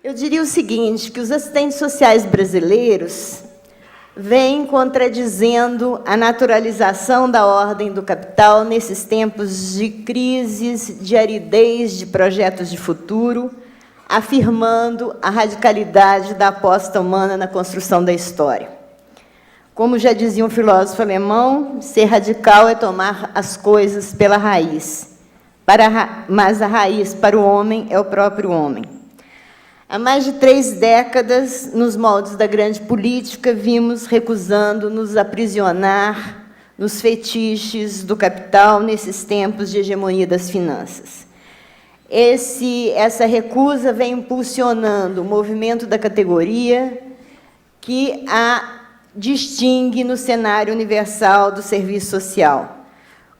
Eu diria o seguinte, que os assistentes sociais brasileiros vêm contradizendo a naturalização da ordem do capital nesses tempos de crises, de aridez de projetos de futuro, afirmando a radicalidade da aposta humana na construção da história. Como já dizia um filósofo alemão, ser radical é tomar as coisas pela raiz, mas a raiz para o homem é o próprio homem. Há mais de 3 décadas, nos moldes da grande política, vimos recusando nos aprisionar nos fetiches do capital nesses tempos de hegemonia das finanças. Essa recusa vem impulsionando o movimento da categoria que a distingue no cenário universal do serviço social.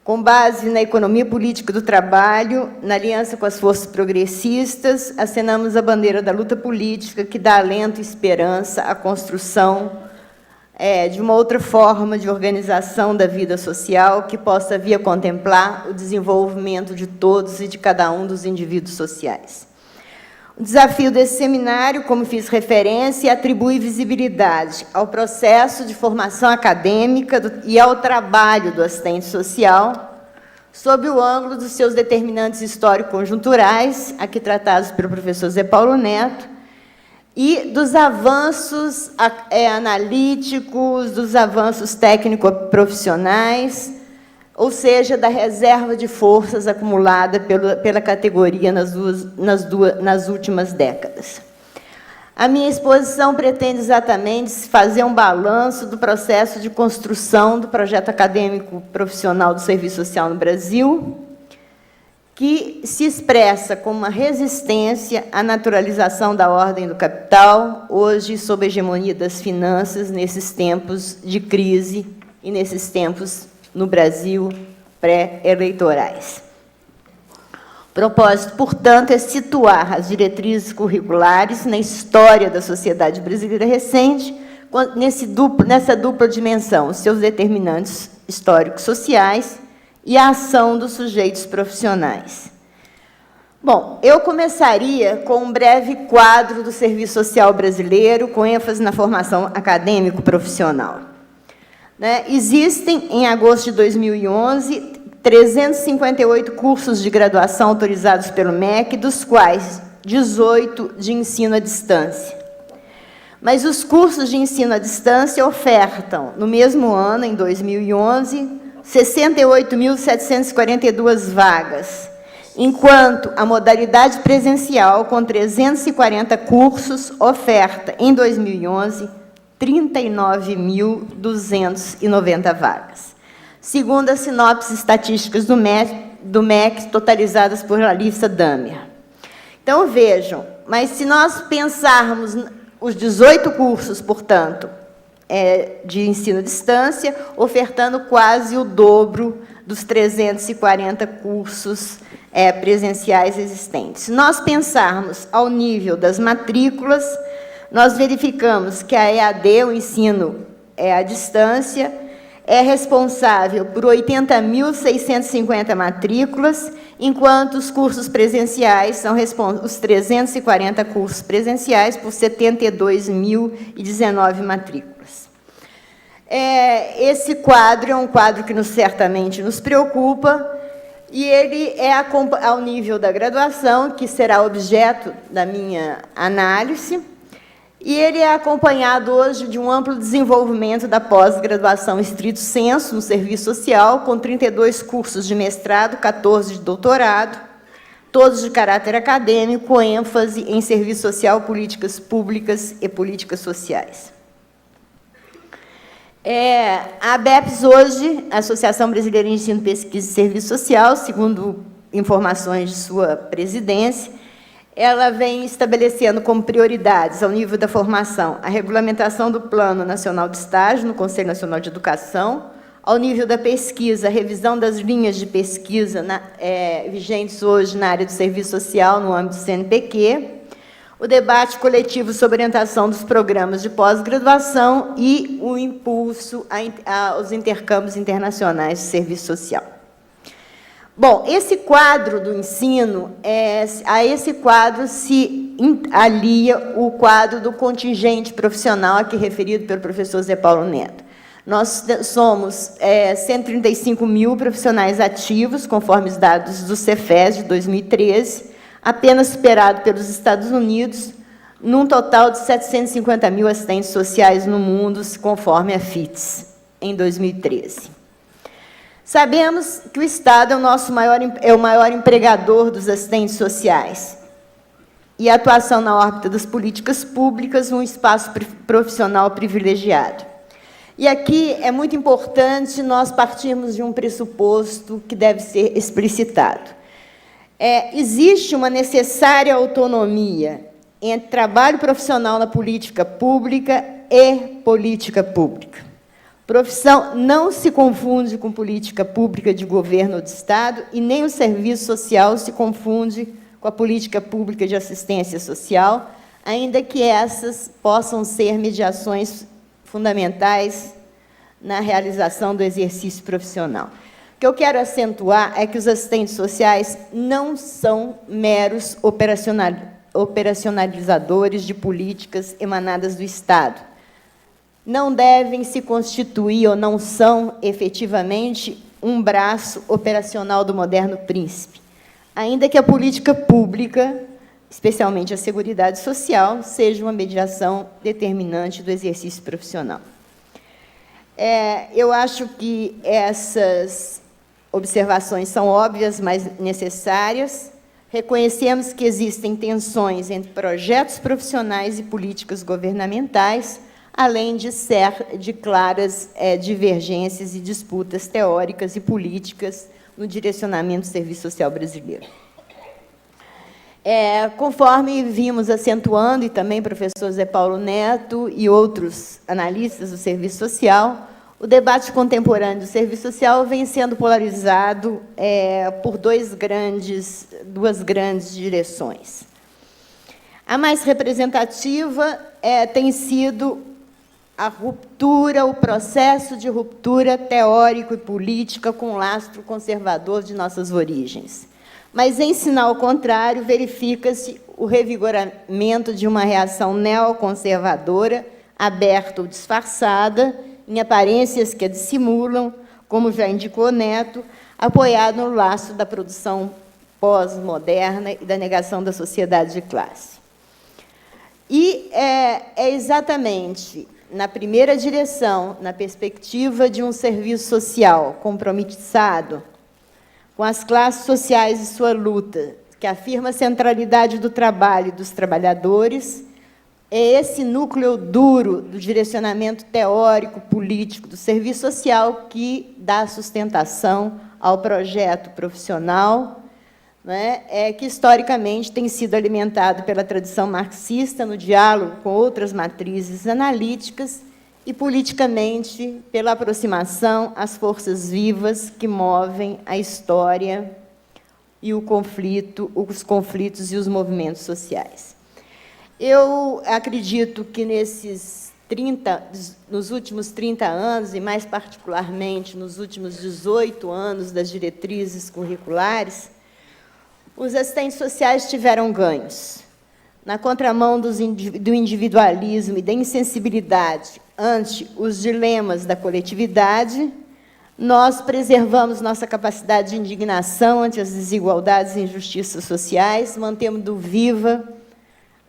Com base na economia política do trabalho, na aliança com as forças progressistas, acenamos a bandeira da luta política que dá alento e esperança à construção de uma outra forma de organização da vida social que possa vir a contemplar o desenvolvimento de todos e de cada um dos indivíduos sociais. O desafio desse seminário, como fiz referência, atribui visibilidade ao processo de formação acadêmica e ao trabalho do assistente social, sob o ângulo dos seus determinantes histórico-conjunturais, aqui tratados pelo professor Zé Paulo Neto, e dos avanços analíticos, dos avanços técnico-profissionais, ou seja, da reserva de forças acumulada pela categoria nas últimas décadas. A minha exposição pretende exatamente fazer um balanço do processo de construção do projeto acadêmico profissional do serviço social no Brasil, que se expressa como uma resistência à naturalização da ordem do capital, hoje sob a hegemonia das finanças, nesses tempos de crise e nesses tempos no Brasil pré-eleitorais. O propósito, portanto, é situar as diretrizes curriculares na história da sociedade brasileira recente, nessa dupla dimensão, os seus determinantes históricos sociais e a ação dos sujeitos profissionais. Bom, eu começaria com um breve quadro do serviço social brasileiro, com ênfase na formação acadêmico-profissional. Existem, em agosto de 2011, 358 cursos de graduação autorizados pelo MEC, dos quais 18 de ensino à distância. Mas os cursos de ensino à distância ofertam, no mesmo ano, em 2011, 68.742 vagas, enquanto a modalidade presencial, com 340 cursos, oferta, em 2011, 39.290 vagas, segundo as sinopses estatísticas do MEC, totalizadas por Larissa Damer. Então, vejam, mas se nós pensarmos os 18 cursos, portanto, de ensino à distância, ofertando quase o dobro dos 340 cursos presenciais existentes. Se nós pensarmos ao nível das matrículas, nós verificamos que a EAD, o ensino à distância, é responsável por 80.650 matrículas, enquanto os cursos presenciais são os 340 cursos presenciais por 72.019 matrículas. Esse quadro é um quadro que certamente nos preocupa, e ele é ao nível da graduação, que será objeto da minha análise, e ele é acompanhado hoje de um amplo desenvolvimento da pós-graduação estrito sensu no serviço social, com 32 cursos de mestrado, 14 de doutorado, todos de caráter acadêmico, com ênfase em serviço social, políticas públicas e políticas sociais. A ABEPS hoje, a Associação Brasileira de Ensino, Pesquisa e Serviço Social, segundo informações de sua presidência, ela vem estabelecendo como prioridades, ao nível da formação, a regulamentação do Plano Nacional de Estágio no Conselho Nacional de Educação, ao nível da pesquisa, a revisão das linhas de pesquisa vigentes hoje na área do serviço social, no âmbito do CNPq, o debate coletivo sobre orientação dos programas de pós-graduação e o impulso aos intercâmbios internacionais de serviço social. Bom, esse quadro do ensino, a esse quadro se alia o quadro do contingente profissional, aqui referido pelo professor Zé Paulo Neto. Nós somos 135 mil profissionais ativos, conforme os dados do Cefes de 2013, apenas superado pelos Estados Unidos, num total de 750 mil assistentes sociais no mundo, conforme a FITS, em 2013. Sabemos que o Estado é o maior empregador dos assistentes sociais, e a atuação na órbita das políticas públicas, um espaço profissional privilegiado. E aqui é muito importante nós partirmos de um pressuposto que deve ser explicitado. Existe uma necessária autonomia entre trabalho profissional na política pública e política pública. Profissão não se confunde com política pública de governo ou de Estado, e nem o serviço social se confunde com a política pública de assistência social, ainda que essas possam ser mediações fundamentais na realização do exercício profissional. O que eu quero acentuar é que os assistentes sociais não são meros operacionalizadores de políticas emanadas do Estado. Não devem se constituir, ou não são, efetivamente, um braço operacional do moderno príncipe, ainda que a política pública, especialmente a Seguridade Social, seja uma mediação determinante do exercício profissional. Eu acho que essas observações são óbvias, mas necessárias. Reconhecemos que existem tensões entre projetos profissionais e políticas governamentais, além de claras divergências e disputas teóricas e políticas no direcionamento do serviço social brasileiro. Conforme vimos acentuando, e também o professor Zé Paulo Neto e outros analistas do serviço social, o debate contemporâneo do serviço social vem sendo polarizado por duas grandes direções. A mais representativa tem sido a ruptura, o processo de ruptura teórico e política com o lastro conservador de nossas origens. Mas, em sinal contrário, verifica-se o revigoramento de uma reação neoconservadora, aberta ou disfarçada, em aparências que a dissimulam, como já indicou Neto, apoiado no laço da produção pós-moderna e da negação da sociedade de classe. E é exatamente na primeira direção, na perspectiva de um serviço social compromissado com as classes sociais e sua luta, que afirma a centralidade do trabalho e dos trabalhadores, é esse núcleo duro do direcionamento teórico, político do serviço social que dá sustentação ao projeto profissional, que, historicamente, tem sido alimentado pela tradição marxista no diálogo com outras matrizes analíticas e, politicamente, pela aproximação às forças vivas que movem a história e os conflitos e os movimentos sociais. Eu acredito que nos últimos 30 anos, e mais particularmente nos últimos 18 anos das diretrizes curriculares, os assistentes sociais tiveram ganhos. Na contramão do individualismo e da insensibilidade ante os dilemas da coletividade, nós preservamos nossa capacidade de indignação ante as desigualdades e injustiças sociais, mantendo viva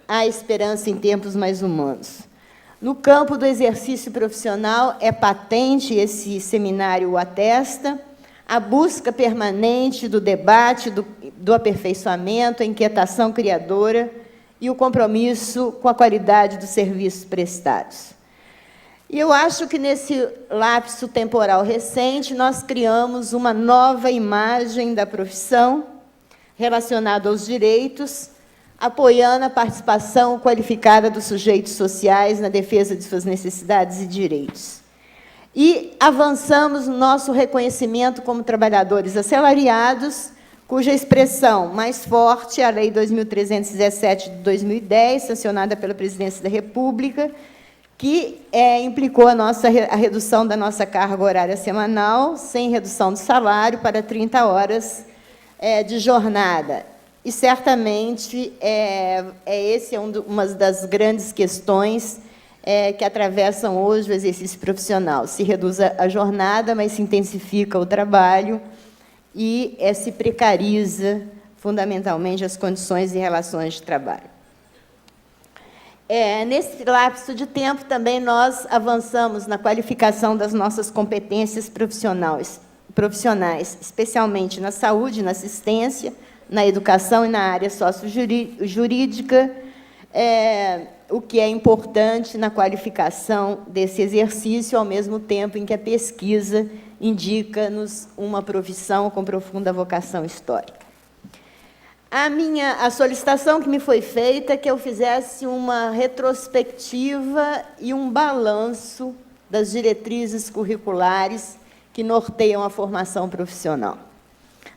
a esperança em tempos mais humanos. No campo do exercício profissional, é patente, esse seminário o atesta, a busca permanente do debate, do aperfeiçoamento, a inquietação criadora e o compromisso com a qualidade dos serviços prestados. E eu acho que, nesse lapso temporal recente, nós criamos uma nova imagem da profissão relacionada aos direitos, apoiando a participação qualificada dos sujeitos sociais na defesa de suas necessidades e direitos. E avançamos no nosso reconhecimento como trabalhadores assalariados, cuja expressão mais forte é a Lei 2.317 de 2010, sancionada pela Presidência da República, que implicou a redução da nossa carga horária semanal, sem redução do salário, para 30 horas de jornada. e, certamente, esse é uma das grandes questões que atravessam hoje o exercício profissional. Se reduz a jornada, mas se intensifica o trabalho e se precariza, fundamentalmente, as condições e relações de trabalho. Nesse lapso de tempo, também, nós avançamos na qualificação das nossas competências profissionais, especialmente na saúde, na assistência, na educação e na área sociojurídica, o que é importante na qualificação desse exercício, ao mesmo tempo em que a pesquisa indica-nos uma profissão com profunda vocação histórica. A solicitação que me foi feita é que eu fizesse uma retrospectiva e um balanço das diretrizes curriculares que norteiam a formação profissional.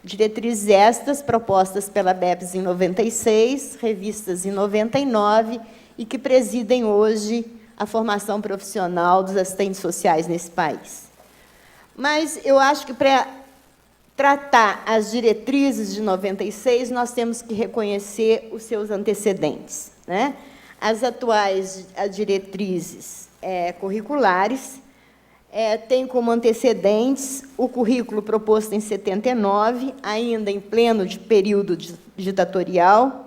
Diretrizes estas propostas pela BEPS em 96, revistas em 99, e que presidem hoje a formação profissional dos assistentes sociais nesse país. Mas eu acho que, para tratar as diretrizes de 96, nós temos que reconhecer os seus antecedentes, né? As atuais diretrizes curriculares têm como antecedentes o currículo proposto em 79, ainda em pleno período ditatorial,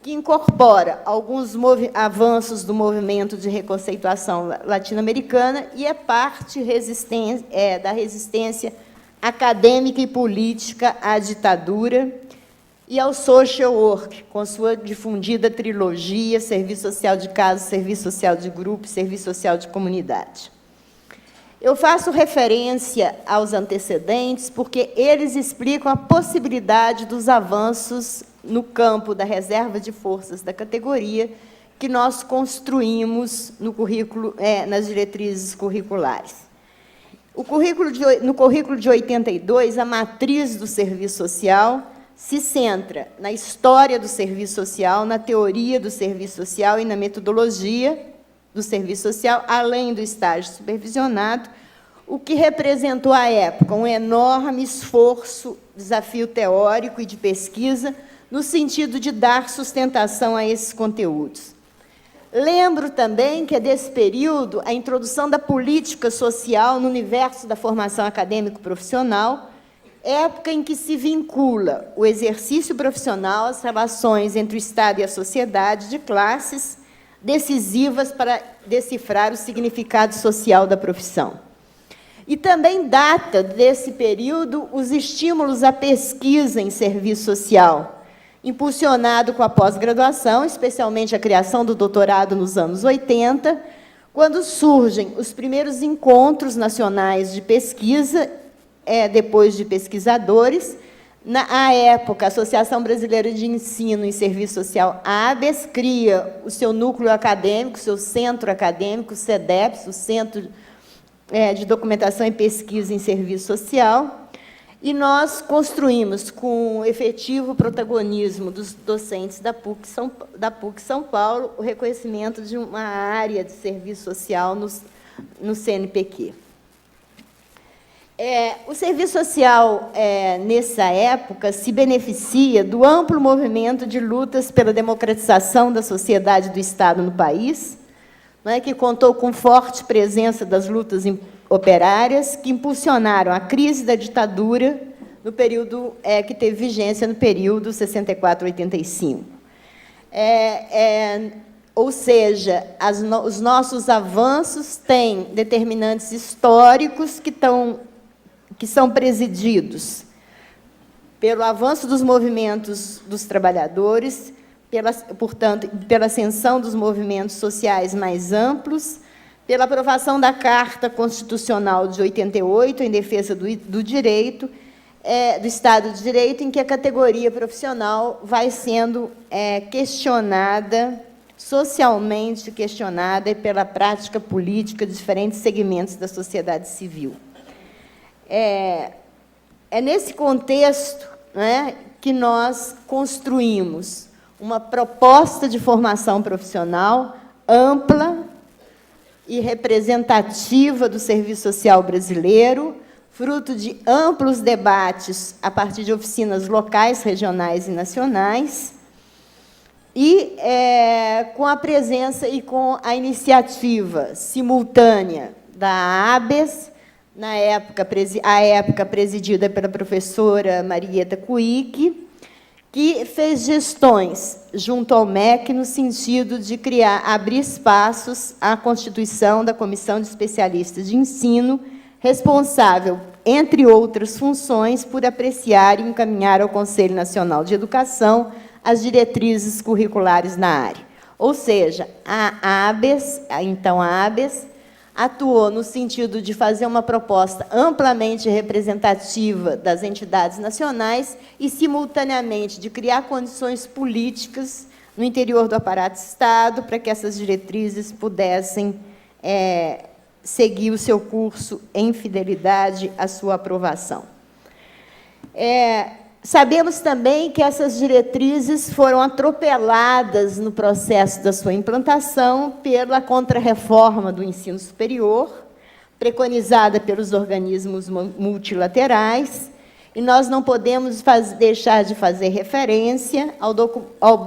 que incorpora alguns avanços do movimento de reconceituação latino-americana e é parte da resistência acadêmica e política à ditadura e ao social work, com sua difundida trilogia, serviço social de casa, serviço social de grupo, serviço social de comunidade. Eu faço referência aos antecedentes porque eles explicam a possibilidade dos avanços no campo da reserva de forças da categoria que nós construímos no currículo, nas diretrizes curriculares. No currículo de 82, a matriz do serviço social se centra na história do serviço social, na teoria do serviço social e na metodologia do serviço social, além do estágio supervisionado, o que representou, à época, um enorme esforço, desafio teórico e de pesquisa, no sentido de dar sustentação a esses conteúdos. Lembro também que, desse período, a introdução da política social no universo da formação acadêmico-profissional, época em que se vincula o exercício profissional às relações entre o Estado e a sociedade de classes, decisivas para decifrar o significado social da profissão. E também data desse período os estímulos à pesquisa em serviço social, impulsionado com a pós-graduação, especialmente a criação do doutorado nos anos 80, quando surgem os primeiros encontros nacionais de pesquisa, depois de pesquisadores. À época, a Associação Brasileira de Ensino em Serviço Social, a ABES, cria o seu núcleo acadêmico, o seu centro acadêmico, o CEDEPS, o Centro de Documentação e Pesquisa em Serviço Social, e nós construímos, com o efetivo protagonismo dos docentes da PUC São Paulo, o reconhecimento de uma área de serviço social no CNPq. O serviço social, nessa época, se beneficia do amplo movimento de lutas pela democratização da sociedade do Estado no país, que contou com forte presença das lutas operárias, que impulsionaram a crise da ditadura, no período que teve vigência no período 64-85. Ou seja, os nossos avanços têm determinantes históricos que são presididos pelo avanço dos movimentos dos trabalhadores, portanto, pela ascensão dos movimentos sociais mais amplos, pela aprovação da Carta Constitucional de 88, em defesa do direito, do Estado de Direito, em que a categoria profissional vai sendo questionada, socialmente questionada, pela prática política de diferentes segmentos da sociedade civil. É nesse contexto, que nós construímos uma proposta de formação profissional ampla e representativa do serviço social brasileiro, fruto de amplos debates a partir de oficinas locais, regionais e nacionais, e com a presença e com a iniciativa simultânea da ABES, à época presidida pela professora Marieta Cuic, que fez gestões junto ao MEC no sentido de abrir espaços à constituição da Comissão de Especialistas de Ensino, responsável, entre outras funções, por apreciar e encaminhar ao Conselho Nacional de Educação as diretrizes curriculares na área. Ou seja, a ABES, então a ABES, atuou no sentido de fazer uma proposta amplamente representativa das entidades nacionais e, simultaneamente, de criar condições políticas no interior do aparato do Estado para que essas diretrizes pudessem seguir o seu curso em fidelidade à sua aprovação. Sabemos também que essas diretrizes foram atropeladas no processo da sua implantação pela contrarreforma do ensino superior, preconizada pelos organismos multilaterais, e nós não podemos deixar de fazer referência ao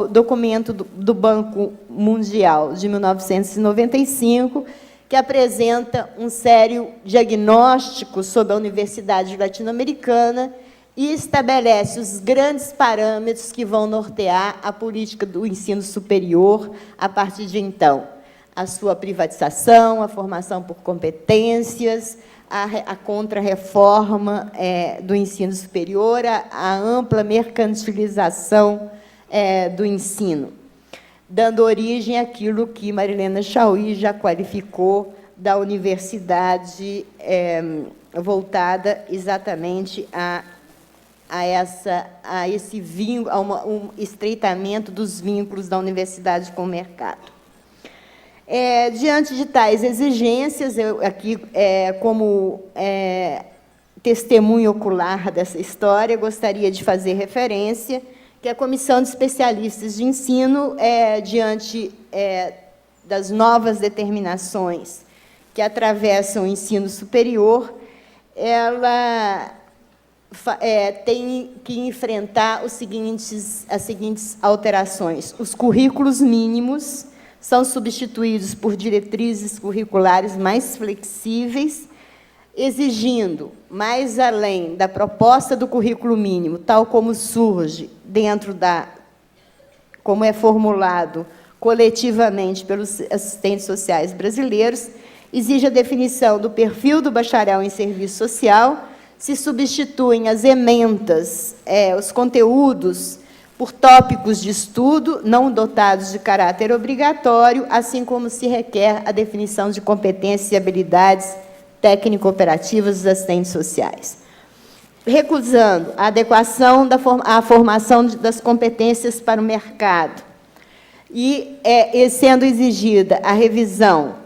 documento do Banco Mundial de 1995, que apresenta um sério diagnóstico sobre a universidade latino-americana e estabelece os grandes parâmetros que vão nortear a política do ensino superior a partir de então. A sua privatização, a formação por competências, a contrarreforma do ensino superior, a ampla mercantilização do ensino, dando origem àquilo que Marilena Chauí já qualificou da universidade voltada exatamente a um estreitamento dos vínculos da universidade com o mercado. Diante de tais exigências, eu aqui, como testemunho ocular dessa história, gostaria de fazer referência que a Comissão de Especialistas de Ensino, diante das novas determinações que atravessam o ensino superior, ela tem que enfrentar as seguintes alterações. Os currículos mínimos são substituídos por diretrizes curriculares mais flexíveis, exigindo, mais além da proposta do currículo mínimo, tal como surge como é formulado coletivamente pelos assistentes sociais brasileiros, exige a definição do perfil do bacharel em serviço social, se substituem as ementas, os conteúdos, por tópicos de estudo não dotados de caráter obrigatório, assim como se requer a definição de competências e habilidades técnico-operativas dos assistentes sociais. Recusando a adequação à formação das competências para o mercado e sendo exigida a revisão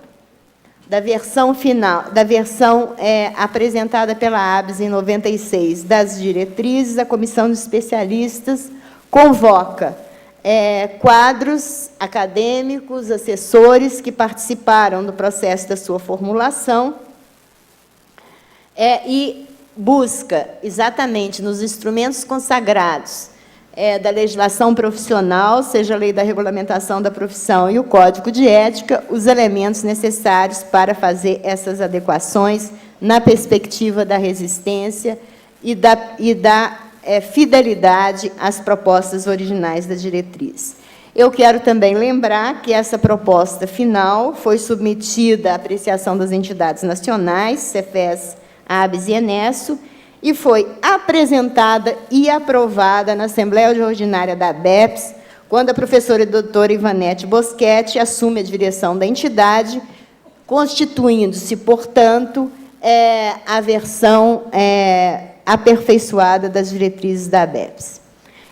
da versão final, apresentada pela ABES em 96, das diretrizes, a Comissão de Especialistas convoca quadros acadêmicos, assessores que participaram do processo da sua formulação e busca, exatamente nos instrumentos consagrados da legislação profissional, seja a lei da regulamentação da profissão e o Código de Ética, os elementos necessários para fazer essas adequações na perspectiva da resistência e da fidelidade às propostas originais da diretriz. Eu quero também lembrar que essa proposta final foi submetida à apreciação das entidades nacionais, Cefes, ABES e Enesso, e foi apresentada e aprovada na Assembleia Ordinária da ABEPS, quando a professora e doutora Ivanete Boschetti assume a direção da entidade, constituindo-se, portanto, a versão aperfeiçoada das diretrizes da ABEPS.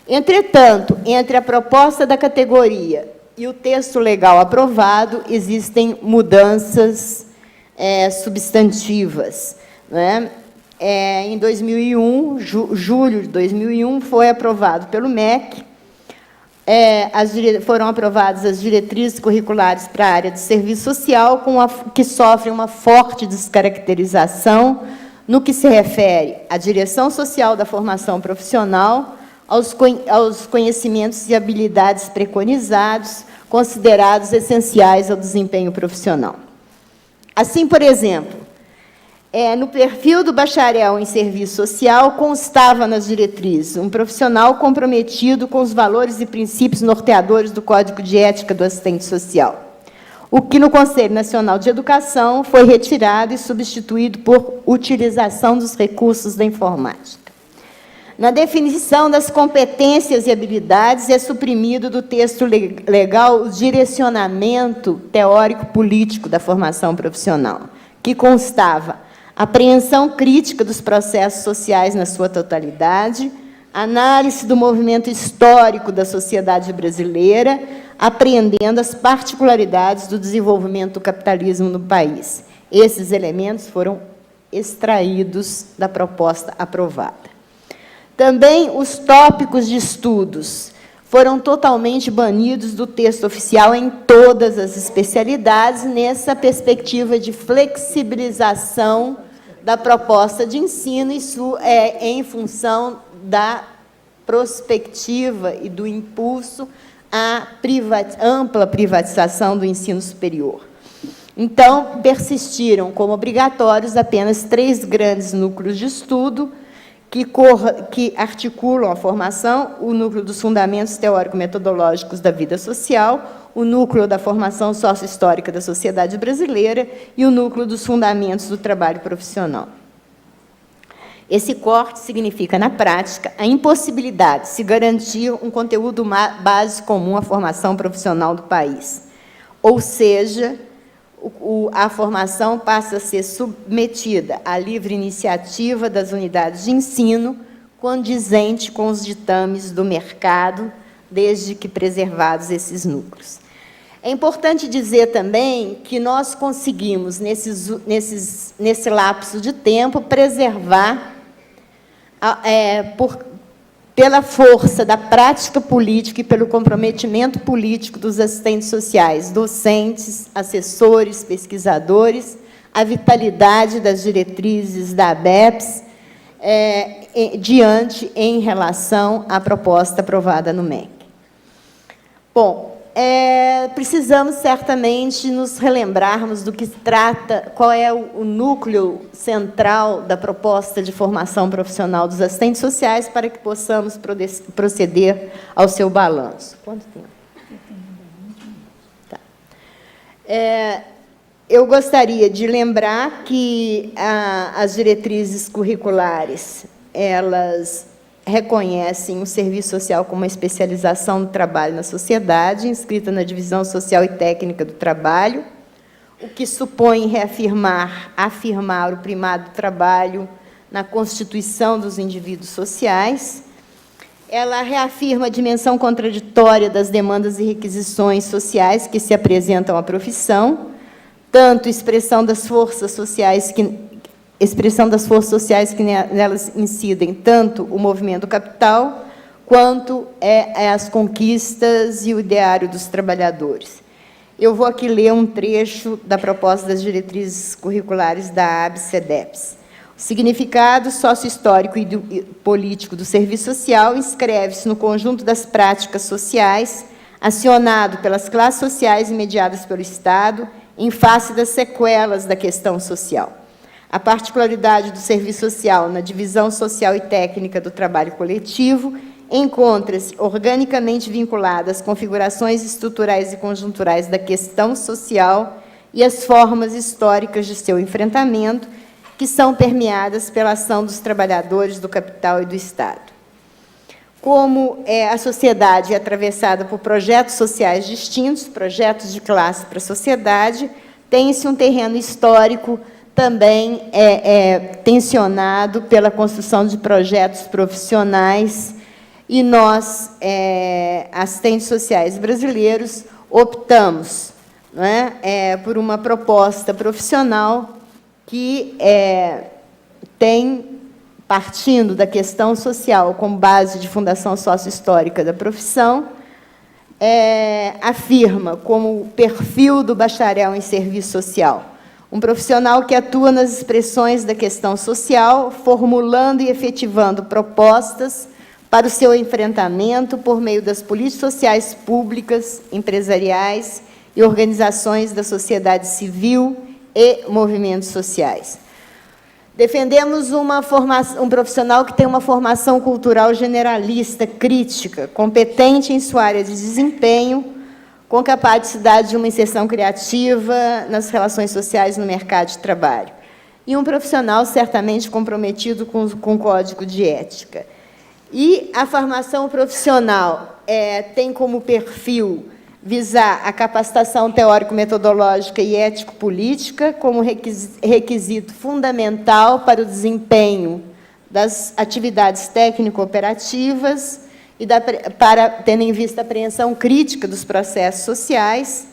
Entretanto, entre a proposta da categoria e o texto legal aprovado, existem mudanças substantivas, não é? Em 2001, julho de 2001, foi aprovado pelo MEC, foram aprovadas as diretrizes curriculares para a área de serviço social, que sofrem uma forte descaracterização no que se refere à direção social da formação profissional, aos conhecimentos e habilidades preconizados, considerados essenciais ao desempenho profissional. Assim, por exemplo, no perfil do bacharel em serviço social, constava nas diretrizes um profissional comprometido com os valores e princípios norteadores do Código de Ética do Assistente Social, o que no Conselho Nacional de Educação foi retirado e substituído por utilização dos recursos da informática. Na definição das competências e habilidades, é suprimido do texto legal o direcionamento teórico-político da formação profissional, que constava apreensão crítica dos processos sociais na sua totalidade, análise do movimento histórico da sociedade brasileira, apreendendo as particularidades do desenvolvimento do capitalismo no país. Esses elementos foram extraídos da proposta aprovada. Também os tópicos de estudos foram totalmente banidos do texto oficial em todas as especialidades, nessa perspectiva de flexibilização da proposta de ensino, isso é em função da prospectiva e do impulso à ampla privatização do ensino superior. Então, persistiram como obrigatórios apenas 3 grandes núcleos de estudo que articulam a formação: o núcleo dos fundamentos teórico-metodológicos da vida social, o núcleo da formação sócio-histórica da sociedade brasileira e o núcleo dos fundamentos do trabalho profissional. Esse corte significa, na prática, a impossibilidade de se garantir um conteúdo base comum à formação profissional do país. Ou seja, a formação passa a ser submetida à livre iniciativa das unidades de ensino, condizente com os ditames do mercado, desde que preservados esses núcleos. É importante dizer também que nós conseguimos, nesse lapso de tempo, preservar, pela força da prática política e pelo comprometimento político dos assistentes sociais, docentes, assessores, pesquisadores, a vitalidade das diretrizes da ABEPS, em relação à proposta aprovada no MEC. Bom, precisamos certamente nos relembrarmos do que se trata, qual é o núcleo central da proposta de formação profissional dos assistentes sociais, para que possamos proceder ao seu balanço. Quanto tempo? Tá. Eu gostaria de lembrar que as diretrizes curriculares, elas reconhecem o serviço social como uma especialização do trabalho na sociedade, inscrita na Divisão Social e Técnica do Trabalho, o que supõe afirmar o primado do trabalho na constituição dos indivíduos sociais. Ela reafirma a dimensão contraditória das demandas e requisições sociais que se apresentam à profissão, tanto expressão das forças sociais que nelas incidem, tanto o movimento do capital, quanto as conquistas e o ideário dos trabalhadores. Eu vou aqui ler um trecho da proposta das diretrizes curriculares da ABS-CEDEPS. O significado sócio-histórico e político do serviço social inscreve-se no conjunto das práticas sociais, acionado pelas classes sociais e mediadas pelo Estado, em face das sequelas da questão social. A particularidade do serviço social na divisão social e técnica do trabalho coletivo encontra-se organicamente vinculada às configurações estruturais e conjunturais da questão social e às formas históricas de seu enfrentamento, que são permeadas pela ação dos trabalhadores, do capital e do Estado. Como a sociedade é atravessada por projetos sociais distintos, projetos de classe para a sociedade, tem-se um terreno histórico também tensionado pela construção de projetos profissionais, e nós, assistentes sociais brasileiros, optamos, não é, por uma proposta profissional que tem, partindo da questão social como base de fundação sócio-histórica da profissão, afirma como perfil do bacharel em serviço social Um profissional que atua nas expressões da questão social, formulando e efetivando propostas para o seu enfrentamento por meio das políticas sociais públicas, empresariais e organizações da sociedade civil e movimentos sociais. Defendemos um profissional que tem uma formação cultural generalista, crítica, competente em sua área de desempenho, com capacidade de uma inserção criativa nas relações sociais no mercado de trabalho. E um profissional certamente comprometido com o código de ética. E a formação profissional tem como perfil visar a capacitação teórico-metodológica e ético-política como requisito fundamental para o desempenho das atividades técnico-operativas e para, tendo em vista a apreensão crítica dos processos sociais.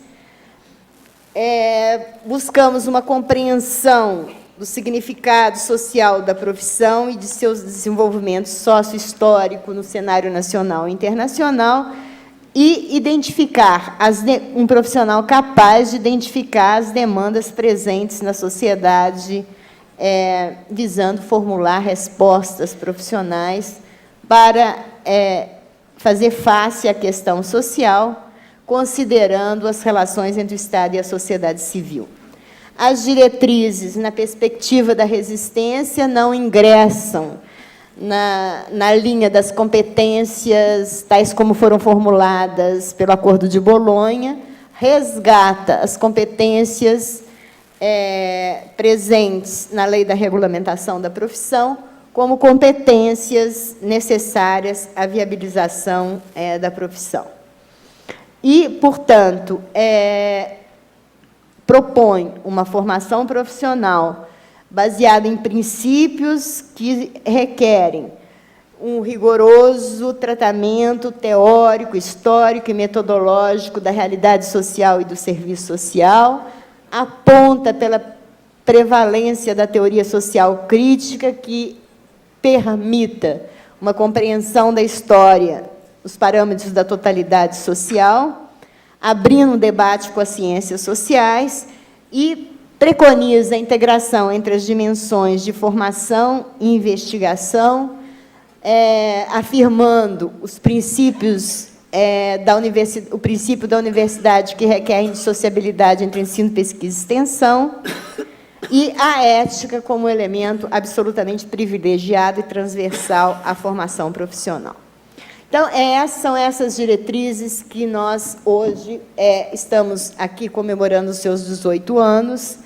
Buscamos uma compreensão do significado social da profissão e de seus desenvolvimentos sócio-histórico no cenário nacional e internacional, e identificar um profissional capaz de identificar as demandas presentes na sociedade, visando formular respostas profissionais para fazer face à questão social, considerando as relações entre o Estado e a sociedade civil. As diretrizes, na perspectiva da resistência, não ingressam na linha das competências, tais como foram formuladas pelo Acordo de Bolonha, resgata as competências presentes na Lei da Regulamentação da Profissão, como competências necessárias à viabilização da profissão. E, portanto, propõe uma formação profissional baseada em princípios que requerem um rigoroso tratamento teórico, histórico e metodológico da realidade social e do serviço social, aponta pela prevalência da teoria social crítica que permita uma compreensão da história, os parâmetros da totalidade social, abrindo um debate com as ciências sociais e preconiza a integração entre as dimensões de formação e investigação, afirmando os princípios o princípio da universidade que requer a indissociabilidade entre ensino, pesquisa e extensão, e a ética como elemento absolutamente privilegiado e transversal à formação profissional. Então, são essas diretrizes que nós, hoje, estamos aqui comemorando os seus 18 anos,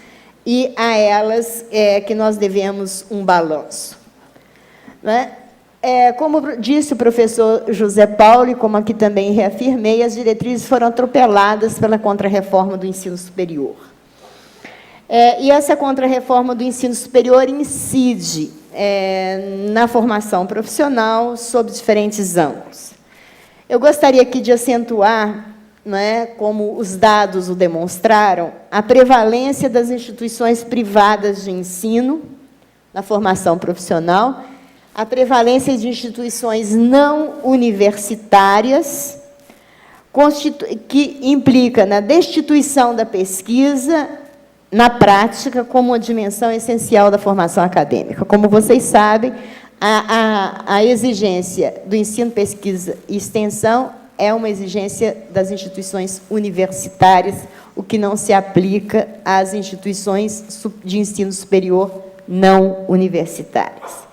e a elas que nós devemos um balanço. Né? Como disse o professor José Paulo, e como aqui também reafirmei, as diretrizes foram atropeladas pela Contra-Reforma do Ensino Superior. E essa Contra-Reforma do Ensino Superior incide na formação profissional sob diferentes ângulos. Eu gostaria aqui de acentuar, como os dados o demonstraram, a prevalência das instituições privadas de ensino na formação profissional, a prevalência de instituições não universitárias, que implica na destituição da pesquisa na prática como uma dimensão essencial da formação acadêmica. Como vocês sabem, a exigência do ensino, pesquisa e extensão é uma exigência das instituições universitárias, o que não se aplica às instituições de ensino superior não universitárias.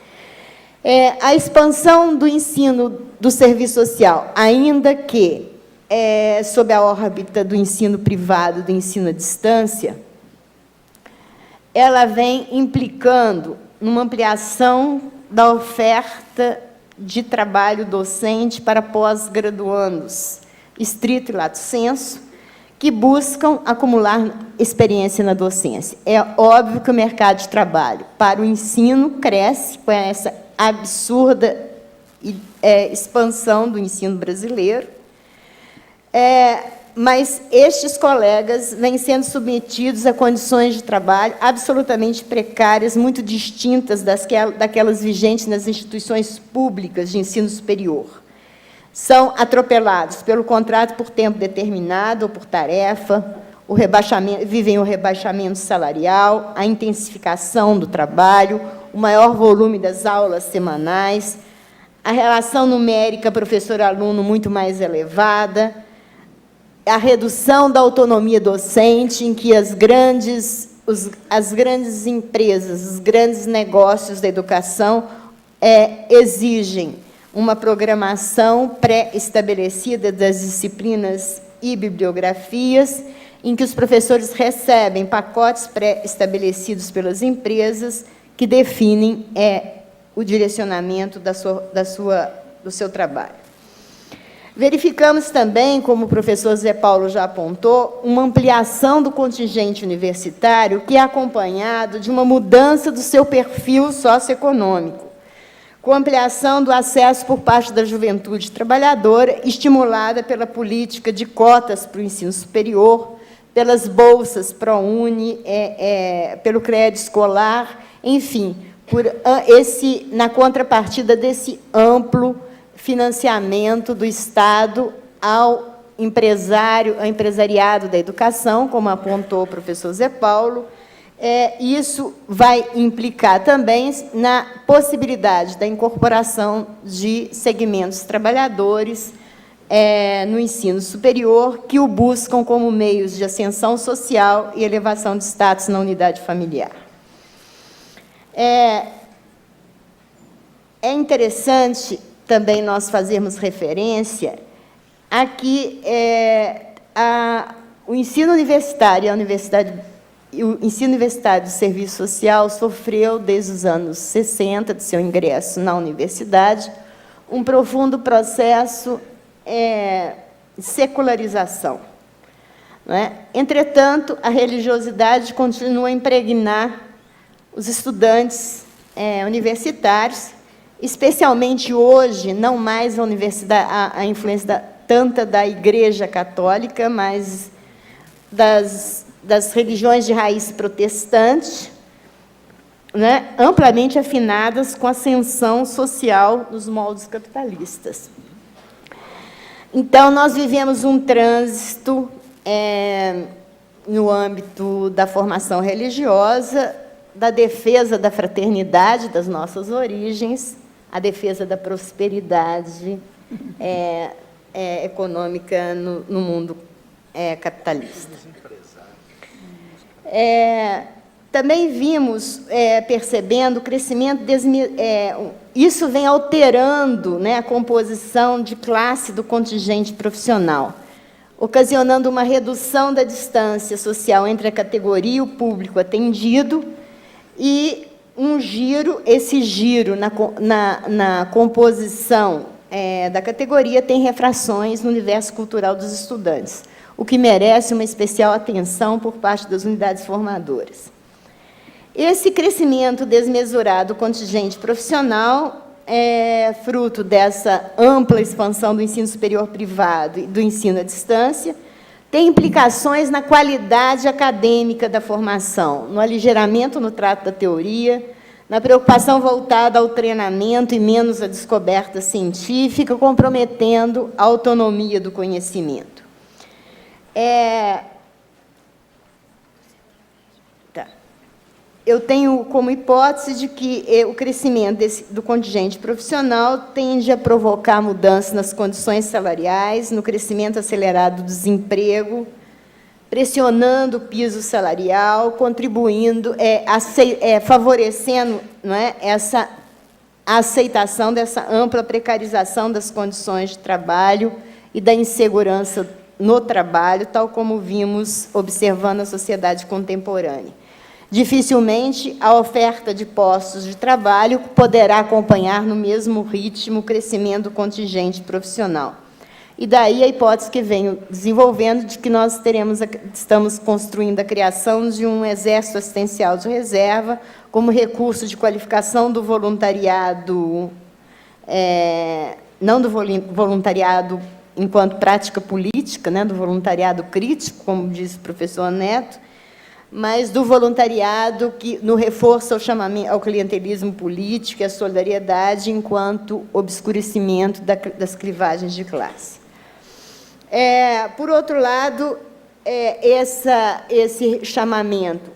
A expansão do ensino do serviço social, ainda que sob a órbita do ensino privado, do ensino à distância, ela vem implicando numa ampliação da oferta de trabalho docente para pós-graduandos, estrito e lato sensu, que buscam acumular experiência na docência. É óbvio que o mercado de trabalho para o ensino cresce com essa absurda expansão do ensino brasileiro, mas estes colegas vêm sendo submetidos a condições de trabalho absolutamente precárias, muito distintas daquelas vigentes nas instituições públicas de ensino superior. São atropelados pelo contrato por tempo determinado ou por tarefa, vivem o rebaixamento salarial, a intensificação do trabalho, o maior volume das aulas semanais, a relação numérica professor-aluno muito mais elevada, a redução da autonomia docente, em que as grandes empresas, os grandes negócios da educação exigem uma programação pré-estabelecida das disciplinas e bibliografias, em que os professores recebem pacotes pré-estabelecidos pelas empresas que definem o direcionamento do seu trabalho. Verificamos também, como o professor Zé Paulo já apontou, uma ampliação do contingente universitário que é acompanhado de uma mudança do seu perfil socioeconômico, com ampliação do acesso por parte da juventude trabalhadora, estimulada pela política de cotas para o ensino superior, pelas bolsas ProUni, pelo crédito escolar, enfim, na contrapartida desse amplo financiamento do Estado ao empresariado da educação, como apontou o professor Zé Paulo. Isso vai implicar também na possibilidade da incorporação de segmentos trabalhadores no ensino superior, que o buscam como meios de ascensão social e elevação de status na unidade familiar. É interessante também nós fazermos referência a que o ensino universitário e o ensino universitário do serviço social sofreu, desde os anos 60, de seu ingresso na universidade, um profundo processo de secularização. Não é? Entretanto, a religiosidade continua a impregnar os estudantes universitários, especialmente hoje, não mais a influência tanta da Igreja Católica, mas das religiões de raiz protestante, né, amplamente afinadas com a ascensão social dos moldes capitalistas. Então, nós vivemos um trânsito no âmbito da formação religiosa, da defesa da fraternidade das nossas origens, a defesa da prosperidade econômica no mundo capitalista. Também vimos, percebendo o crescimento, isso vem alterando, né, a composição de classe do contingente profissional, ocasionando uma redução da distância social entre a categoria e o público atendido, e esse giro na composição da categoria tem refrações no universo cultural dos estudantes, o que merece uma especial atenção por parte das unidades formadoras. Esse crescimento desmesurado do contingente profissional é fruto dessa ampla expansão do ensino superior privado e do ensino à distância, tem implicações na qualidade acadêmica da formação, no aligeiramento no trato da teoria, na preocupação voltada ao treinamento e menos à descoberta científica, comprometendo a autonomia do conhecimento. Eu tenho como hipótese de que o crescimento do contingente profissional tende a provocar mudanças nas condições salariais, no crescimento acelerado do desemprego, pressionando o piso salarial, contribuindo, favorecendo, não é, a aceitação dessa ampla precarização das condições de trabalho e da insegurança no trabalho, tal como vimos observando a sociedade contemporânea. Dificilmente a oferta de postos de trabalho poderá acompanhar no mesmo ritmo o crescimento do contingente profissional. E daí a hipótese que venho desenvolvendo de que nós estamos construindo a criação de um exército assistencial de reserva como recurso de qualificação do voluntariado, não do voluntariado enquanto prática política, né, do voluntariado crítico, como disse o professor Neto, mas do voluntariado no reforço ao clientelismo político e à solidariedade enquanto obscurecimento das clivagens de classe. Por outro lado, esse chamamento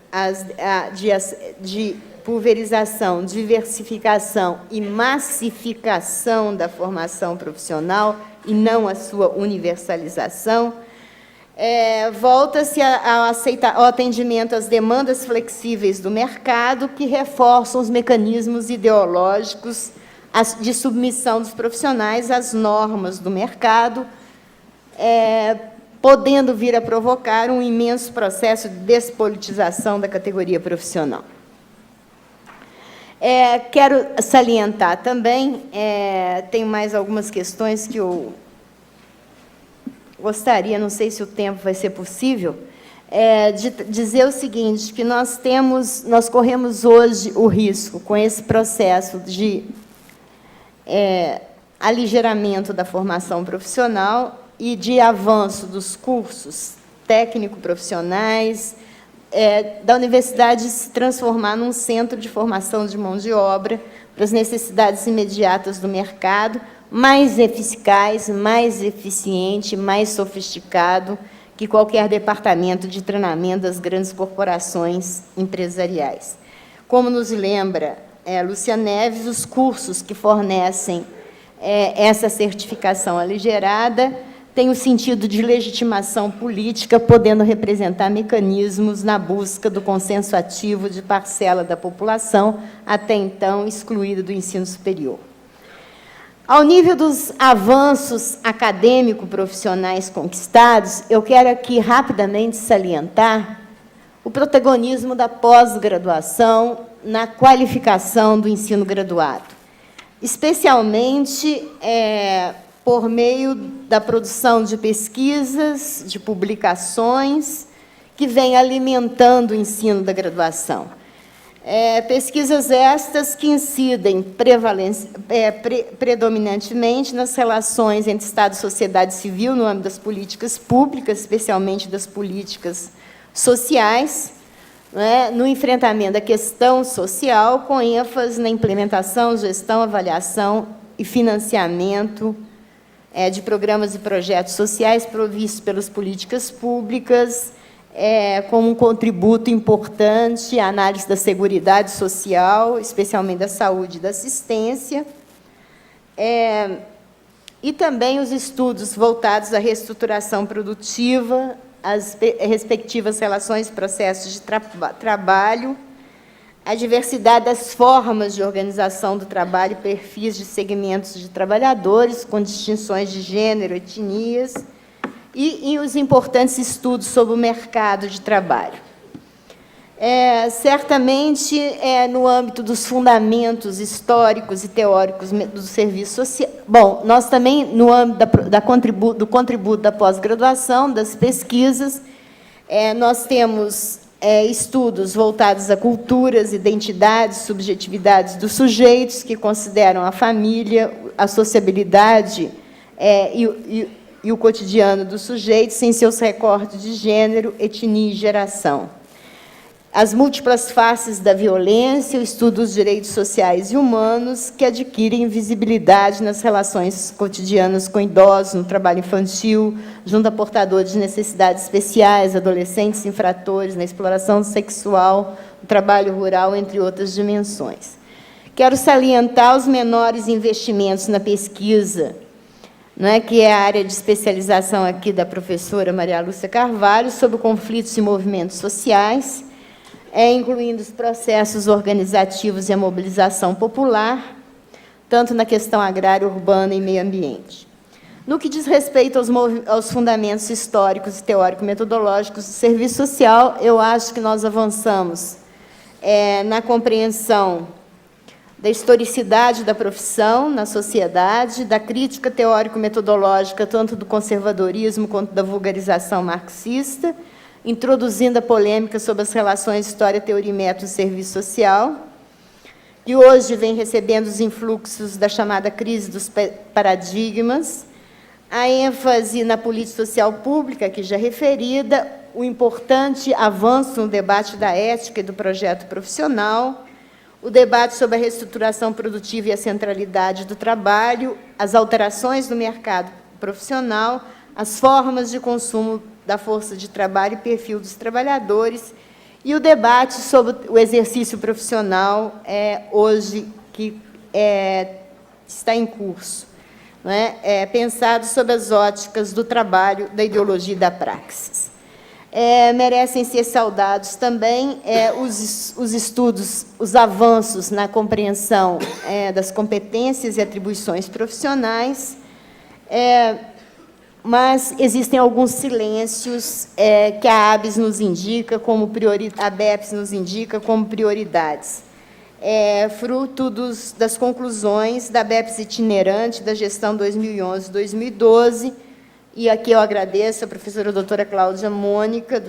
de pulverização, diversificação e massificação da formação profissional, e não a sua universalização, volta-se ao atendimento às demandas flexíveis do mercado, que reforçam os mecanismos ideológicos de submissão dos profissionais às normas do mercado, podendo vir a provocar um imenso processo de despolitização da categoria profissional. Quero salientar também, tem mais algumas questões que eu gostaria, não sei se o tempo vai ser possível, de dizer o seguinte, que nós corremos hoje o risco, com esse processo de aligeramento da formação profissional e de avanço dos cursos técnico-profissionais, da universidade se transformar num centro de formação de mão de obra para as necessidades imediatas do mercado, mais eficaz, mais eficiente, mais sofisticado que qualquer departamento de treinamento das grandes corporações empresariais. Como nos lembra Lúcia Neves, os cursos que fornecem essa certificação aligerada têm o sentido de legitimação política, podendo representar mecanismos na busca do consenso ativo de parcela da população, até então excluída do ensino superior. Ao nível dos avanços acadêmico-profissionais conquistados, eu quero aqui rapidamente salientar o protagonismo da pós-graduação na qualificação do ensino graduado, especialmente por meio da produção de pesquisas, de publicações, que vem alimentando o ensino da graduação. Pesquisas estas que incidem predominantemente nas relações entre Estado e sociedade civil no âmbito das políticas públicas, especialmente das políticas sociais, no enfrentamento da questão social, com ênfase na implementação, gestão, avaliação e financiamento de programas e projetos sociais provistos pelas políticas públicas, como um contributo importante à análise da seguridade social, especialmente da saúde e da assistência, e também os estudos voltados à reestruturação produtiva, as respectivas relações e processos de trabalho, a diversidade das formas de organização do trabalho e perfis de segmentos de trabalhadores, com distinções de gênero, etnias, e os importantes estudos sobre o mercado de trabalho. Certamente, no âmbito dos fundamentos históricos e teóricos do serviço social. Bom, nós também, no âmbito do contributo da pós-graduação, das pesquisas, nós temos estudos voltados a culturas, identidades, subjetividades dos sujeitos, que consideram a família, a sociabilidade e o cotidiano dos sujeitos, em seus recortes de gênero, etnia e geração. As múltiplas faces da violência, o estudo dos direitos sociais e humanos, que adquirem visibilidade nas relações cotidianas com idosos, no trabalho infantil, junto a portadores de necessidades especiais, adolescentes infratores, na exploração sexual, no trabalho rural, entre outras dimensões. Quero salientar os menores investimentos na pesquisa, que é a área de especialização aqui da professora Maria Lúcia Carvalho, sobre conflitos e movimentos sociais, incluindo os processos organizativos e a mobilização popular, tanto na questão agrária, urbana e meio ambiente. No que diz respeito aos fundamentos históricos e teórico-metodológicos do serviço social, eu acho que nós avançamos na compreensão da historicidade da profissão na sociedade, da crítica teórico-metodológica, tanto do conservadorismo quanto da vulgarização marxista, introduzindo a polêmica sobre as relações história, teoria e método do serviço social, que hoje vem recebendo os influxos da chamada crise dos paradigmas, a ênfase na política social pública, aqui já referida, o importante avanço no debate da ética e do projeto profissional, o debate sobre a reestruturação produtiva e a centralidade do trabalho, as alterações no mercado profissional, as formas de consumo da força de trabalho e perfil dos trabalhadores, e o debate sobre o exercício profissional hoje que está em curso, não é? Pensado sob as óticas do trabalho, da ideologia e da praxis. Merecem ser saudados também os estudos, os avanços na compreensão das competências e atribuições profissionais, mas existem alguns silêncios que a ABEPS nos indica como prioridades. Fruto das conclusões da ABEPS itinerante da gestão 2011-2012, e aqui eu agradeço à professora doutora Cláudia Mônica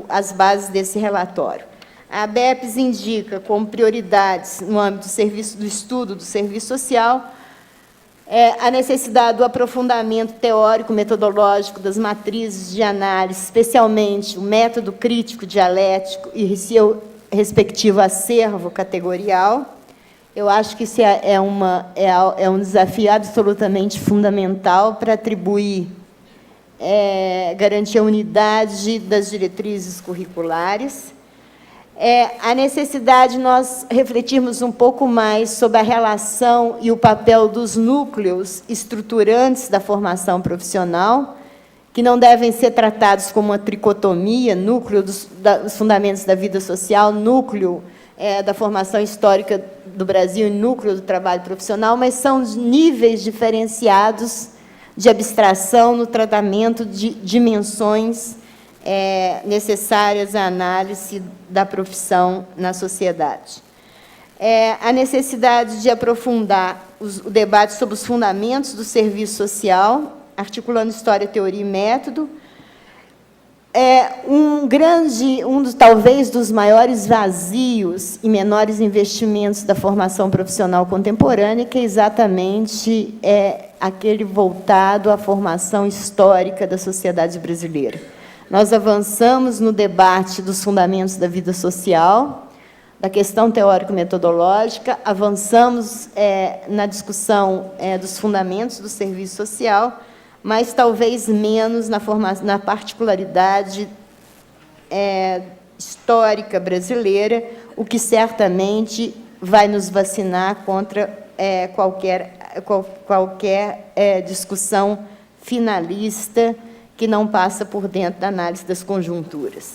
as bases desse relatório. A ABEPS indica como prioridades, no âmbito do estudo do serviço social, a necessidade do aprofundamento teórico-metodológico das matrizes de análise, especialmente o método crítico dialético e seu respectivo acervo categorial. Eu acho que isso é um desafio absolutamente fundamental para atribuir, garantir a unidade das diretrizes curriculares. A necessidade de nós refletirmos um pouco mais sobre a relação e o papel dos núcleos estruturantes da formação profissional, que não devem ser tratados como uma tricotomia, núcleo dos fundamentos da vida social, núcleo da formação histórica do Brasil e núcleo do trabalho profissional, mas são níveis diferenciados de abstração no tratamento de dimensões necessárias à análise da profissão na sociedade. A necessidade de aprofundar o debate sobre os fundamentos do serviço social, articulando história, teoria e método. Talvez dos maiores vazios e menores investimentos da formação profissional contemporânea, que é exatamente aquele voltado à formação histórica da sociedade brasileira. Nós avançamos no debate dos fundamentos da vida social, da questão teórico-metodológica, avançamos na discussão dos fundamentos do serviço social, mas talvez menos na particularidade histórica brasileira, o que certamente vai nos vacinar contra qualquer discussão finalista que não passa por dentro da análise das conjunturas.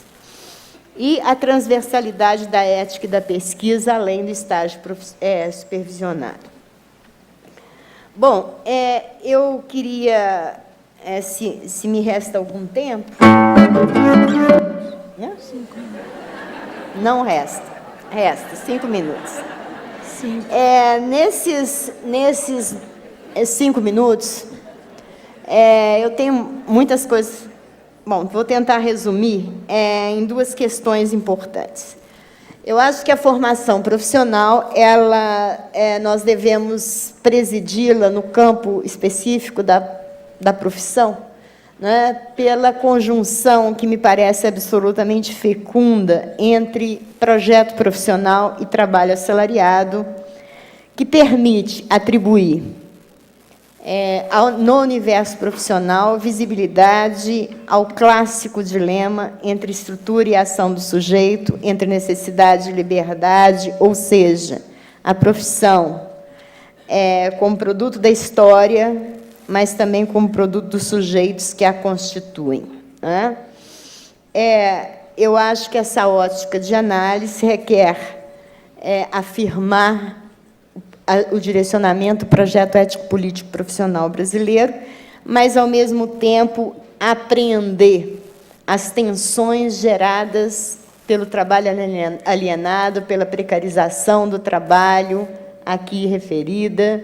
E a transversalidade da ética e da pesquisa, além do estágio supervisionado. Bom, eu queria, se me resta algum tempo... Não resta. Resta 5 minutos. Nesses 5 minutos, eu tenho muitas coisas... Bom, vou tentar resumir em 2 questões importantes. Eu acho que a formação profissional, nós devemos presidi-la no campo específico da profissão, né, pela conjunção que me parece absolutamente fecunda entre projeto profissional e trabalho assalariado, que permite atribuir no universo profissional visibilidade ao clássico dilema entre estrutura e ação do sujeito, entre necessidade e liberdade, ou seja, a profissão como produto da história, mas também como produto dos sujeitos que a constituem, né? Eu acho que essa ótica de análise requer afirmar o direcionamento do projeto ético-político profissional brasileiro, mas, ao mesmo tempo, apreender as tensões geradas pelo trabalho alienado, pela precarização do trabalho, aqui referida,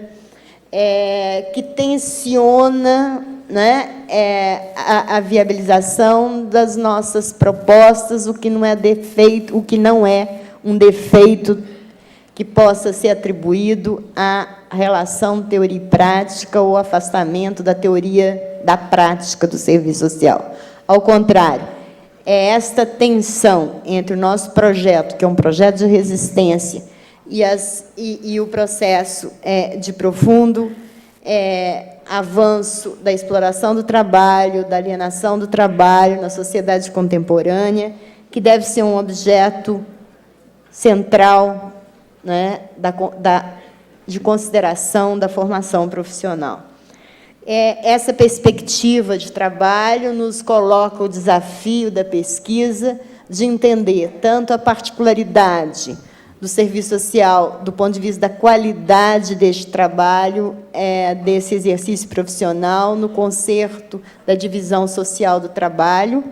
que tensiona, né, a viabilização das nossas propostas, o que não é um defeito que possa ser atribuído à relação teoria e prática ou afastamento da teoria da prática do serviço social. Ao contrário, é esta tensão entre o nosso projeto, que é um projeto de resistência, e o processo de profundo avanço da exploração do trabalho, da alienação do trabalho na sociedade contemporânea, que deve ser um objeto central, né, de consideração da formação profissional. Essa perspectiva de trabalho nos coloca o desafio da pesquisa de entender tanto a particularidade do serviço social, do ponto de vista da qualidade deste trabalho, desse exercício profissional, no concerto da divisão social do trabalho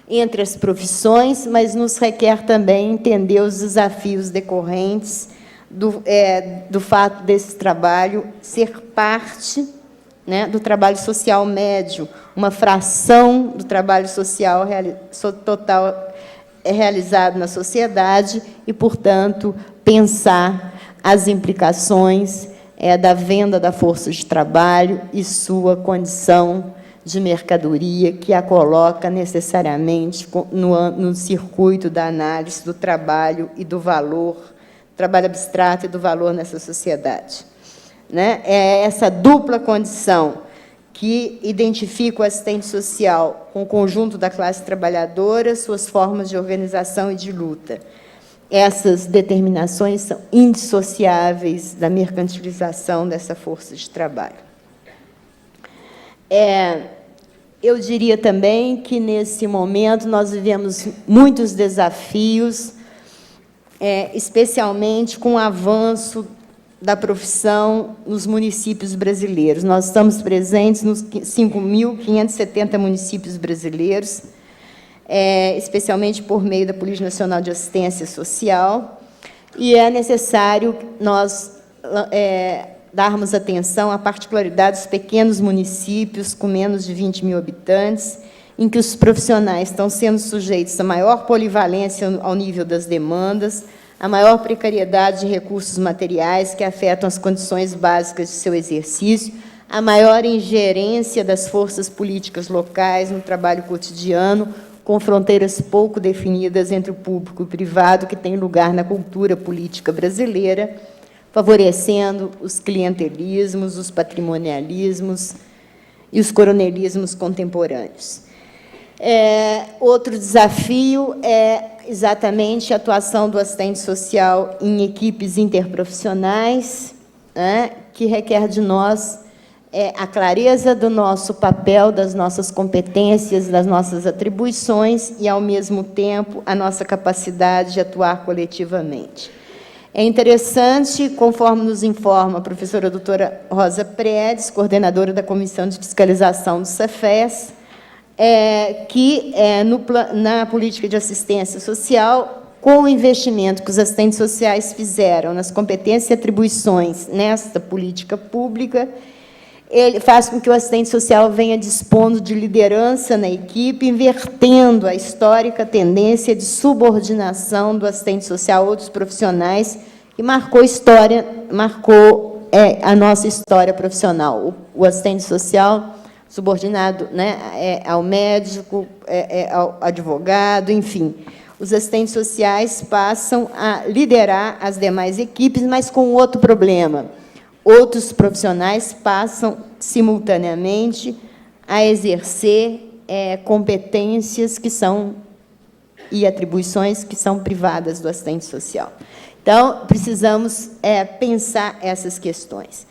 entre as profissões, mas nos requer também entender os desafios decorrentes do fato desse trabalho ser parte, né, do trabalho social médio, uma fração do trabalho social total realizado na sociedade e, portanto, pensar as implicações da venda da força de trabalho e sua condição de mercadoria, que a coloca necessariamente no circuito da análise do trabalho e do valor, trabalho abstrato e do valor nessa sociedade. Né? É essa dupla condição que identifica o assistente social com o conjunto da classe trabalhadora, suas formas de organização e de luta. Essas determinações são indissociáveis da mercantilização dessa força de trabalho. Eu diria também que, nesse momento, nós vivemos muitos desafios, especialmente com o avanço da profissão nos municípios brasileiros. Nós estamos presentes nos 5.570 municípios brasileiros, especialmente por meio da Política Nacional de Assistência Social, e é necessário nós darmos atenção à particularidade dos pequenos municípios com menos de 20 mil habitantes, em que os profissionais estão sendo sujeitos a maior polivalência ao nível das demandas, a maior precariedade de recursos materiais que afetam as condições básicas de seu exercício, a maior ingerência das forças políticas locais no trabalho cotidiano, com fronteiras pouco definidas entre o público e o privado, que tem lugar na cultura política brasileira, favorecendo os clientelismos, os patrimonialismos e os coronelismos contemporâneos. Outro desafio é exatamente a atuação do assistente social em equipes interprofissionais, né, que requer de nós a clareza do nosso papel, das nossas competências, das nossas atribuições e, ao mesmo tempo, a nossa capacidade de atuar coletivamente. É interessante, conforme nos informa a professora doutora Rosa Predes, coordenadora da Comissão de Fiscalização do Cefes, que, na política de assistência social, com o investimento que os assistentes sociais fizeram nas competências e atribuições nesta política pública, ele faz com que o assistente social venha dispondo de liderança na equipe, invertendo a histórica tendência de subordinação do assistente social a outros profissionais, que marcou a nossa história profissional. O assistente social subordinado, né, ao médico, ao advogado, enfim. Os assistentes sociais passam a liderar as demais equipes, mas com outro problema. Outros profissionais passam, simultaneamente, a exercer competências e atribuições que são privadas do assistente social. Então, precisamos pensar essas questões.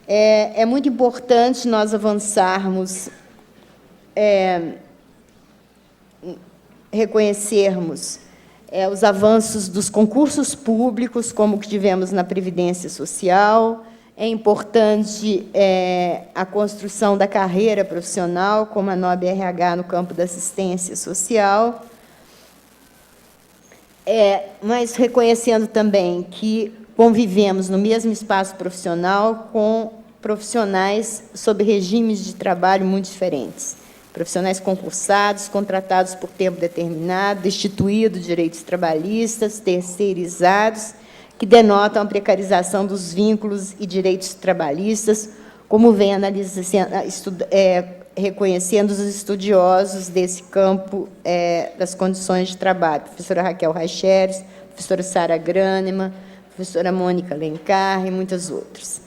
É muito importante nós avançarmos, reconhecermos os avanços dos concursos públicos, como que tivemos na Previdência Social. É importante a construção da carreira profissional, como a NOB RH no campo da assistência social, mas reconhecendo também que convivemos no mesmo espaço profissional com profissionais sob regimes de trabalho muito diferentes. Profissionais concursados, contratados por tempo determinado, destituídos de direitos trabalhistas, terceirizados, que denotam a precarização dos vínculos e direitos trabalhistas, como vem reconhecendo os estudiosos desse campo das condições de trabalho. Professora Raquel Reicheres, professora Sara Graneman, professora Mônica Alencar e muitas outras.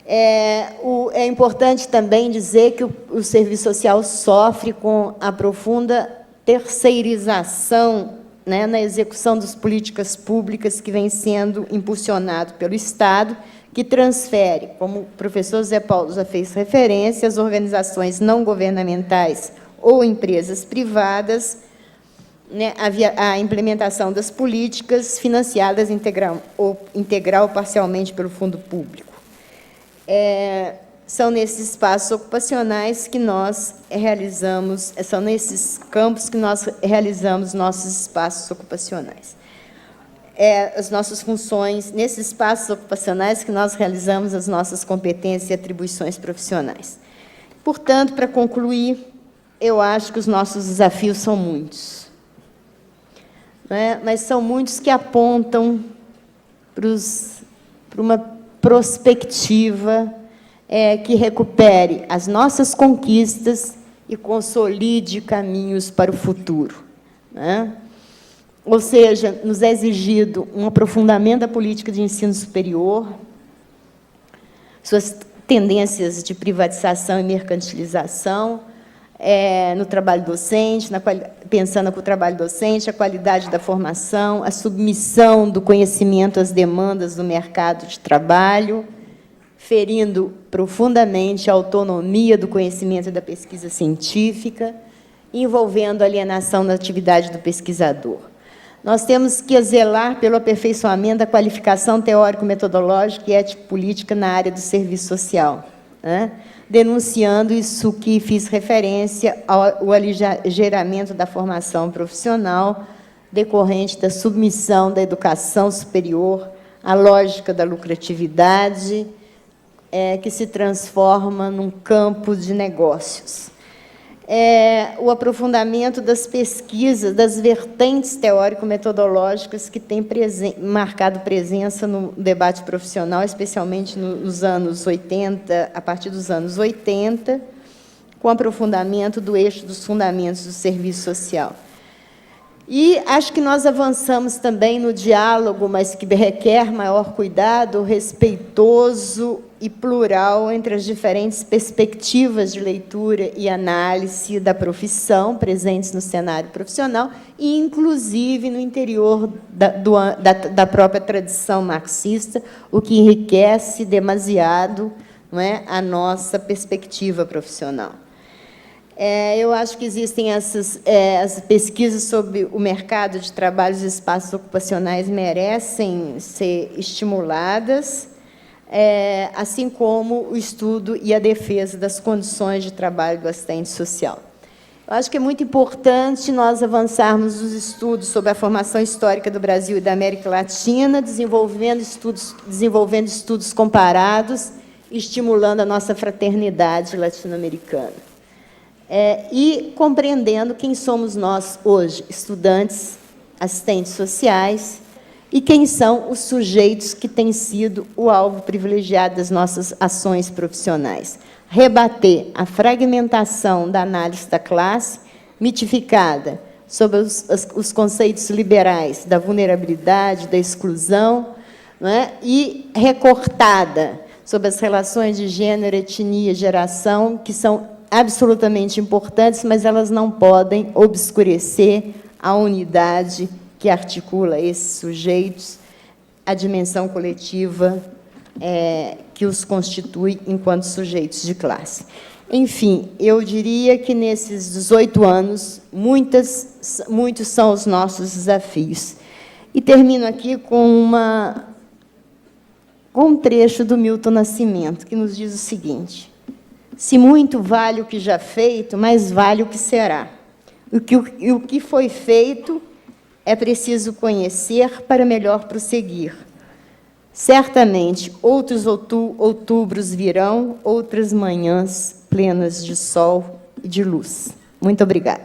É importante também dizer que o serviço social sofre com a profunda terceirização, né, na execução das políticas públicas que vem sendo impulsionado pelo Estado, que transfere, como o professor Zé Paulo já fez referência, as organizações não governamentais ou empresas privadas, né, a implementação das políticas financiadas integral ou parcialmente pelo fundo público. São nesses espaços ocupacionais que nós realizamos, são nesses campos que nós realizamos nossos espaços ocupacionais. As nossas funções, nesses espaços ocupacionais que nós realizamos as nossas competências e atribuições profissionais. Portanto, para concluir, eu acho que os nossos desafios são muitos, né? Mas são muitos que apontam para uma prospectiva que recupere as nossas conquistas e consolide caminhos para o futuro, né? Ou seja, nos é exigido um aprofundamento da política de ensino superior, suas tendências de privatização e mercantilização, no trabalho docente, pensando com o trabalho docente, a qualidade da formação, a submissão do conhecimento às demandas do mercado de trabalho, ferindo profundamente a autonomia do conhecimento e da pesquisa científica, envolvendo a alienação da atividade do pesquisador. Nós temos que zelar pelo aperfeiçoamento da qualificação teórico-metodológica e ético-política na área do serviço social, né? Denunciando isso que fiz referência ao aligeiramento da formação profissional decorrente da submissão da educação superior à lógica da lucratividade, que se transforma num campo de negócios. O aprofundamento das pesquisas, das vertentes teórico-metodológicas que têm marcado presença no debate profissional, especialmente nos anos 80, a partir dos anos 80, com aprofundamento do eixo dos fundamentos do serviço social. E acho que nós avançamos também no diálogo, mas que requer maior cuidado, respeitoso e plural entre as diferentes perspectivas de leitura e análise da presentes no cenário profissional e, inclusive, no interior da própria tradição marxista, o que enriquece demasiado, não é, a nossa perspectiva profissional. Eu acho que existem as pesquisas sobre o mercado de trabalho e os espaços ocupacionais merecem ser estimuladas, assim como o estudo e a defesa das condições de trabalho do assistente social. Eu acho que é muito importante nós avançarmos os estudos sobre a formação histórica do Brasil e da América Latina, desenvolvendo estudos comparados, estimulando a nossa fraternidade latino-americana. E compreendendo quem somos nós hoje, estudantes, assistentes sociais, e quem são os sujeitos que têm sido o alvo privilegiado das nossas ações profissionais. Rebater a fragmentação da análise da classe, mitificada sobre os conceitos liberais da vulnerabilidade, da exclusão, não é? E recortada sobre as relações de gênero, etnia, geração, que são absolutamente importantes, mas elas não podem obscurecer a unidade que articula esses sujeitos, a dimensão coletiva que os constitui enquanto sujeitos de classe. Enfim, eu diria que, nesses 18 anos, muitos são os nossos desafios. E termino aqui com um trecho do Milton Nascimento, que nos diz o seguinte: se muito vale o que já feito, mais vale o que será. O que foi feito é preciso conhecer para melhor prosseguir. Certamente, outros outubros virão, outras manhãs plenas de sol e de luz. Muito obrigada.